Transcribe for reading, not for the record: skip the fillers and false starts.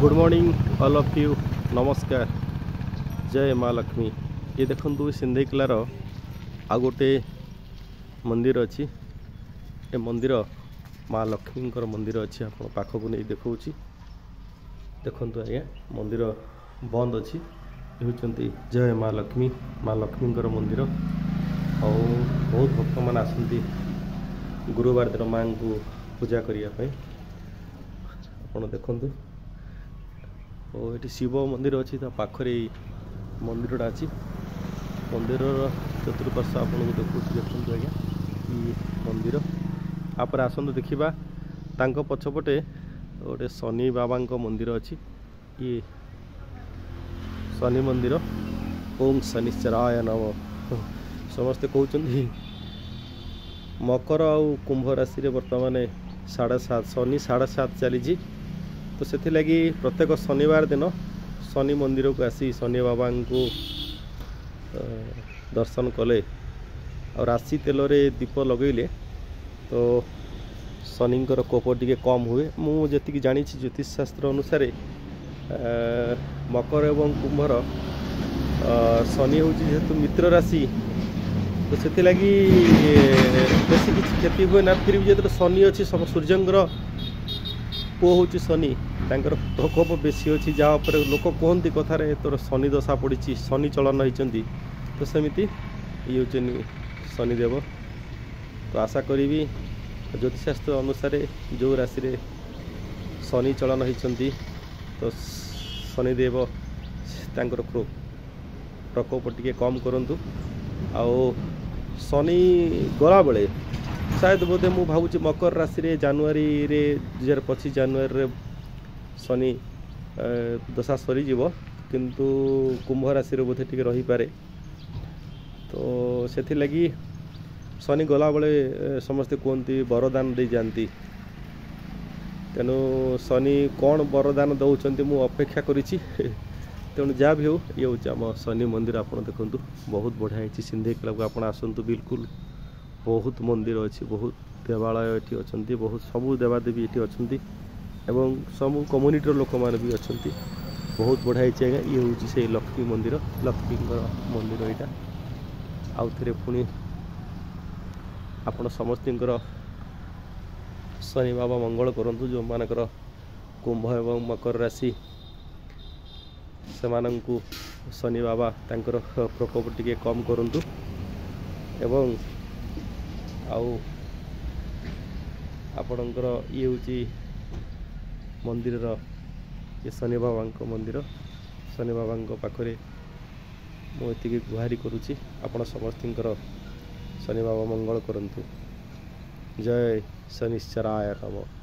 Good morning all of you. नमस्कार। जय माँ लक्ष्मी। ये देखु सिंधेकिलार आ गोटे मंदिर अच्छी। ए मंदिर माँ लक्ष्मी मंदिर अच्छी। आप पाखक नहीं देखा देखु आज्ञा मंदिर बंद अच्छी। ये जय माँ लक्ष्मी मंदिर। और बहुत भक्त मान आसती गुरुवार दिन माँ को पूजा करने। आप देखु और ये शिव मंदिर अच्छी पाखरे मंदिरटा अच्छी। मंदिर चतुर्पार्श्व आपको देखो आज्ञा ये मंदिर आप आसतु देखा पछपटे गोटे शनि बाबा मंदिर अच्छी। ये शनि मंदिर। ओम शनिश्चराय नमः। समस्ते कहते मकर आ कुंभ राशि बर्तमान 7:30 शनि 7:30 चली। तो से लगी प्रत्येक शनिवार दिन शनि मंदिर को आसी शनि बाबा को दर्शन कले और राशि तेल दीप लगेले तो शनिंकर कोप टी कम हुए। मुझे जानी ज्योतिष शास्त्र अनुसार मकर एवं कुंभर शनि हूँ जेहेतु मित्र राशि तो से लगी बेसी किसी क्षति हुए ना। फिर भी जो शनि अच्छी सूर्यंकर पुओ हूँ शनि तांकर प्रकोप बेसी अच्छी जहाँपर लोक कहते कथार तोर शनि दशा पड़ी शनि चलन होती तो सेमती ये हूँ शनिदेव। तो आशा करी ज्योतिषशास्त्र अनुसार जो राशि शनि चलन होती तो शनिदेव तांकर प्रकोप टी कम करूँ। आओ शनि गला बेले शायद बोधे मु भावुँ मकर राशि रे जनवरी रे 2025 जनवरी रे शनि दशा सरी किंतु कुंभ राशि रे बोधे टिके रही पारे। तो से लगी शनि गला बेले समस्ते कहते वरदान दे जाती। तेणु शनि कौन वरदान दौरान मु अपेक्षा करिछि। तेणु जहाँ भी हो ये हूँ आम शनि मंदिर। आप देखु बहुत बढ़िया है सिंधेकिला को आप आसतु। बिल्कुल बहुत मंदिर अच्छी बहुत देवालय ये अच्छा बहुत सबू देवादेवी ये अच्छा एवं सब कम्युनिटर लोक मैंने भी अच्छा बहुत बढ़िया है। आज्ञा ये हूँ से लक्ष्मी मंदिर लक्ष्मी मंदिर यहाँ आउ थे पुणी आपण समस्त शनि बाबा मंगल करूँ। जो मानकर कुंभ एवं मकर राशि से मानू शनि बाबा तांकर प्रकोप टिके कम करूँ। एवं आउ आपणकर ये हूँ मंदिर ये शनि बाबा मंदिर। शनि बाबा पाखरे मुझे गुहारी करुँची आपण समस्त शनि बाबा मंगल करंतु। जय शनिश्चराय नमः।